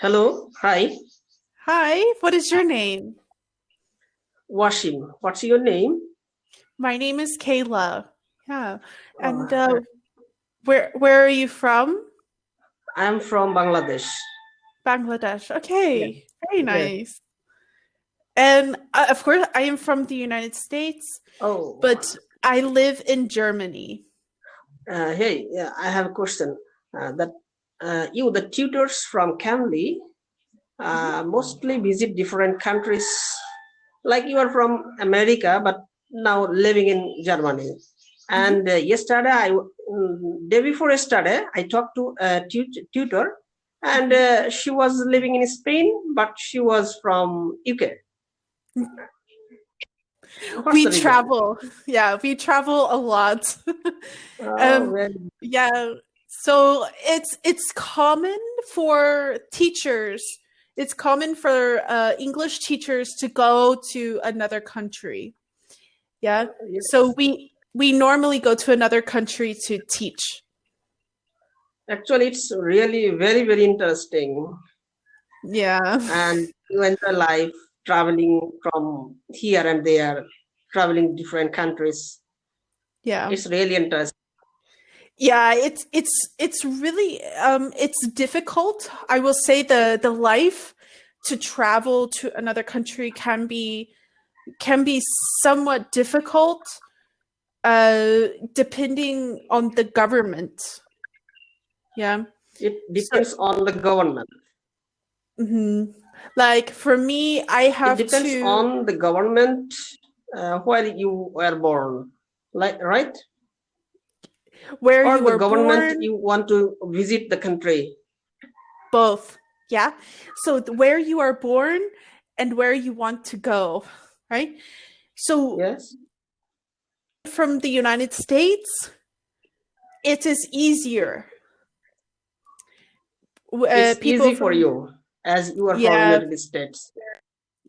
Hello, hi, Hi, what is your name? Washim. What's your name? My name is Kayla. Yeah. And Uh, where are you from? I'm from Bangladesh. Bangladesh. Yeah, Okay, very yes. nice. And of course, I am from the United States, Oh, but I live in Germany. hey, yeah, I have a question. That you, the tutors from Cambly, Mhm. mostly visit different countries. Like you are from America, but now living in Germany. Mhm. And yesterday, day before yesterday, I talked to a tutor, and Mhm. she was living in Spain, but she was from UK. What's We the reason? travel. Yeah, we travel a lot. Oh, Um, well, yeah, so it's common for teachers. It's common for English teachers to go to another country. Yeah. So yes. we normally go to another country to teach. Actually, it's really very, very interesting. Yeah. And you enjoy life traveling from here and there, traveling different countries. Yeah. It's really interesting. Yeah, it's really it's difficult. I will say the life to travel to another country can be somewhat difficult depending on the government. Yeah. It So depends on the government. mhm. Like for me, I It have depends to on the government where you were born, like right? where Or you the were government born, you want to visit the country. both. Yeah. So where you are born and where you want to go, right? So Yes, from the United States, it is easier. it's People easy for from you as you are from yeah, United States.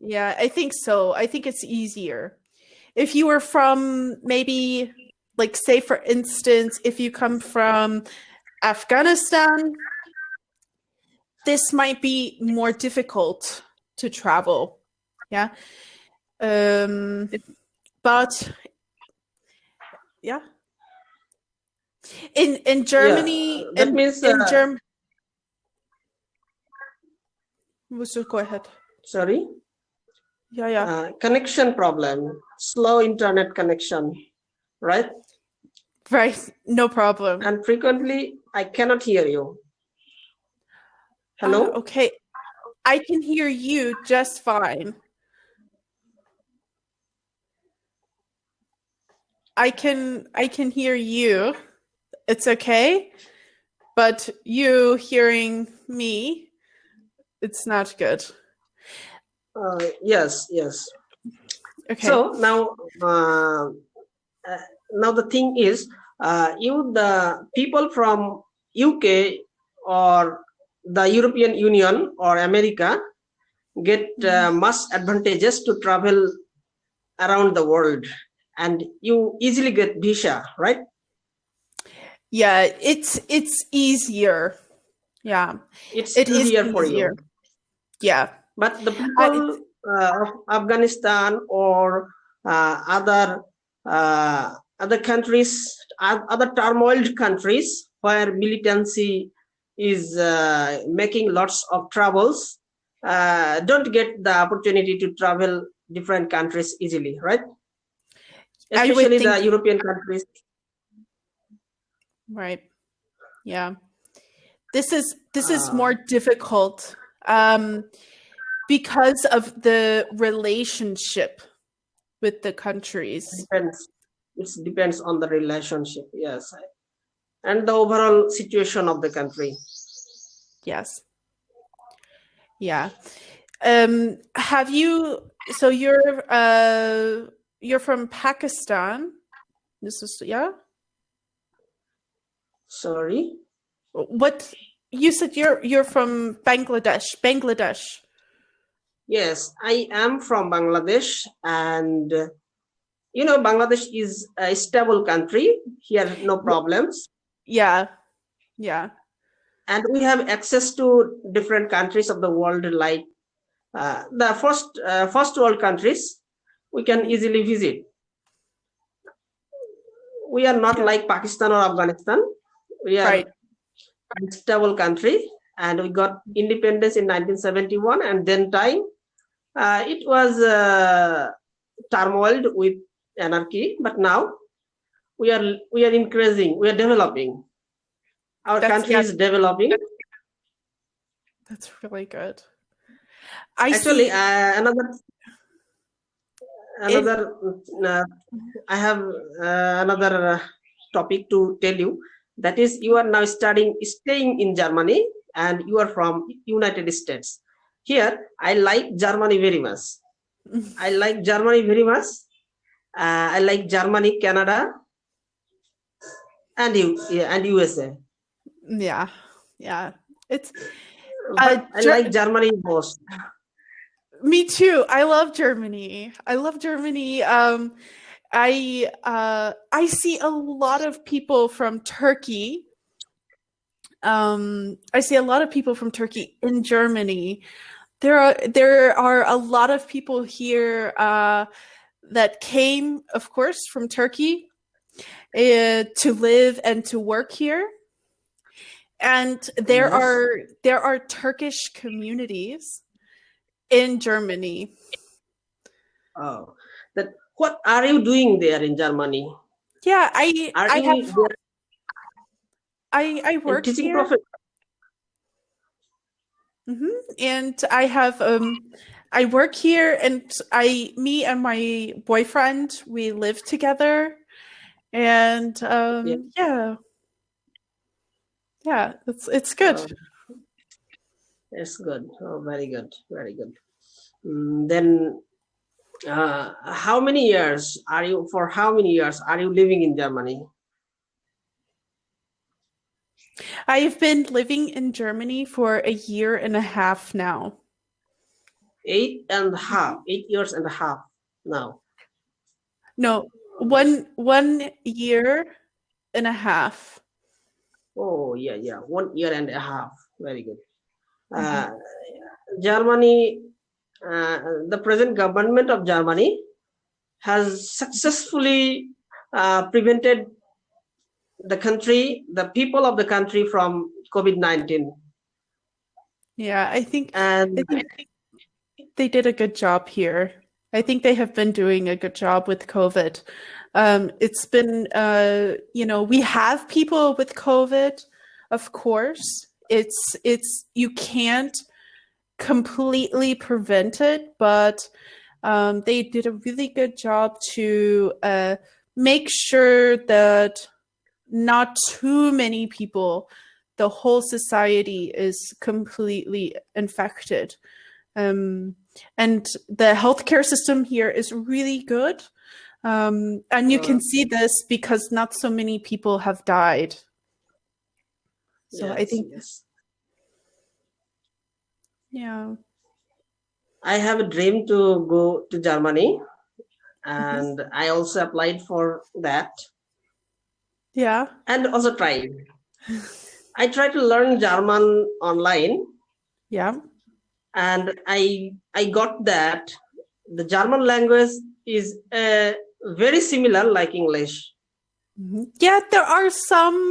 yeah, I think so. I think it's easier. If you were from maybe like say for instance, if you come from Afghanistan, this might be more difficult to travel. Yeah. Um but yeah. In Yeah, Germany that means in Germ so go ahead. sorry, Yeah, yeah. connection problem, slow internet connection, right? Right. No problem. And frequently I cannot hear you. Hello? Okay. I can hear you just fine. I can hear you. It's okay. But you hearing me, it's not good. Yes, yes. Okay. So uh, now the thing is, you the people from UK or the European Union or America get Mhm. much advantages to travel around the world, and you easily get visa, right? Yeah, it's easier. Yeah. It's It is easier for easier. you. Yeah. But the I people of Afghanistan or other countries, other turmoiled countries where militancy is making lots of troubles, don't get the opportunity to travel different countries easily, right? I would Especially the think European countries. right. Yeah. This is Uh, more difficult um because of the relationship with the countries. depends. It depends on the relationship, yes, and the overall situation of the country. Yes. Yeah. Have you so you're from Pakistan? This is yeah? Sorry. What you said you're from Bangladesh. Bangladesh. Yes, I am from Bangladesh, and Bangladesh is a stable country. Here, no Y- problems. Yeah. Yeah. and we have access to different countries of the world, like the first world countries we can easily visit. We are not like Pakistan or Afghanistan. We are a stable country, and we got independence in 1971, and then time it was turmoil with anarchy, but now we are increasing, we are developing. Our country is developing. That's really good. Actually, I have another topic to tell you. That is, you are now staying in Germany, and you are from United States. Here, I like Germany very much. I like Germany very much. I like Germany, Canada, and USA. Yeah. It's. I like Germany most. Me too. I love Germany. I see a lot of people from Turkey. I see a lot of people from Turkey in Germany. There are a lot of people here that came, of course, from Turkey to live and to work here. And there are Turkish communities in Germany. Oh, what are you doing there in Germany? Yeah, I work teaching here. And I work here, and me and my boyfriend, we live together, and it's good. It's good. Oh, very good, very good. Then, how many years are you living in Germany? I've been living in Germany for 1.5 years now. 8 years and a half now. No, 1 year and a half. Oh, yeah. 1 year and a half. Very good. Germany, the present government of Germany has successfully prevented the people of the country from COVID-19. Yeah, I think they did a good job here. I think they have been doing a good job with COVID. It's been, we have people with COVID, of course. It's you can't completely prevent it, but they did a really good job to make sure that not too many people, the whole society is completely infected. And the healthcare system here is really good. And you can see this because not so many people have died. So yes, I think, yes. Yeah. I have a dream to go to Germany, and I also applied for that. Yeah. And also tried. I tried to learn German online. Yeah. And I got that the German language is very similar like English. Yeah, there are some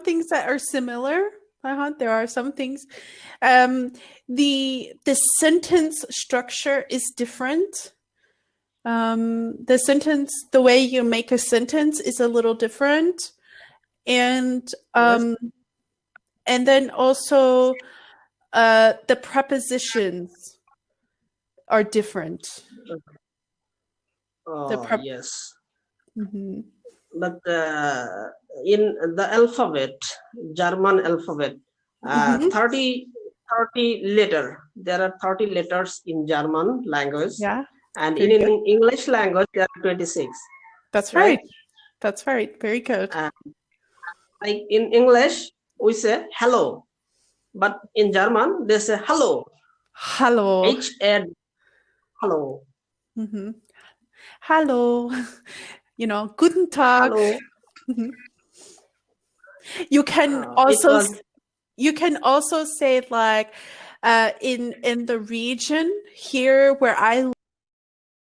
things that are similar. There are some things. The sentence structure is different. The way you make a sentence is a little different, and then also the prepositions are different. Yes. But in the alphabet, German alphabet, 30 letter. There are 30 letters in German language. Yeah. And in English language, there are 26. That's right. That's right. Very good. Like in English, we say hello. But in German, they say hello. Hello. H-A, hello. Hello. Guten Tag. Hello. You can also You can also say like in the region here where I